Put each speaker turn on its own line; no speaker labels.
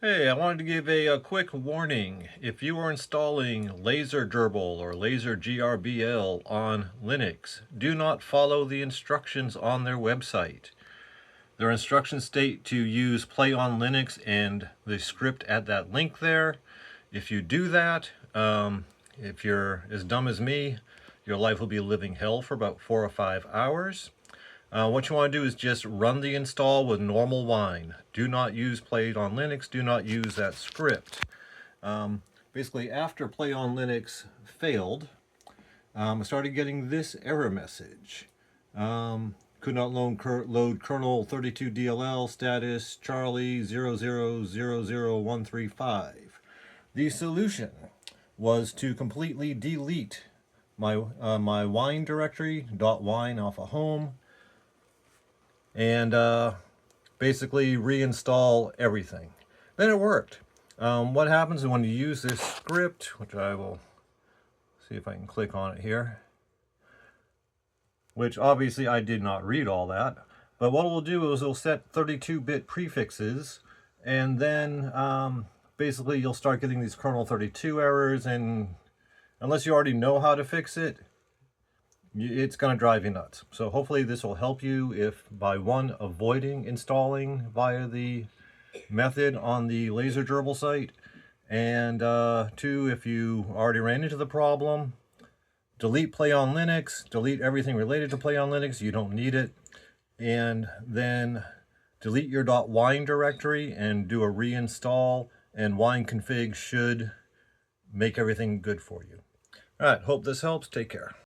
Hey, I wanted to give a quick warning. If you are installing LaserGRBL or LaserGRBL on Linux, do not follow the instructions on their website. Their instructions state to use PlayOnLinux and the script at that link there. If you do that, if you're as dumb as me, your life will be living hell for about 4 or 5 hours. What you want to do is just run the install with normal wine. Do not use PlayOnLinux. Do not use that script. Basically, after PlayOnLinux failed, I started getting this error message. Could not load kernel 32DLL status Charlie 0000135. The solution was to completely delete my wine directory, .wine off of home, and basically reinstall everything. Then it worked. What happens when you use this script, which I will see if I can click on it here, which obviously I did not read all that, but what we'll do is we'll set 32-bit prefixes, and then basically you'll start getting these kernel 32 errors, and unless you already know how to fix it, it's going to drive you nuts. So hopefully this will help you if by one, avoiding installing via the method on the LaserGRBL site, and two, if you already ran into the problem, delete PlayOnLinux, delete everything related to PlayOnLinux, you don't need it, and then delete your .wine directory and do a reinstall, and winecfg should make everything good for you. All right, hope this helps. Take care.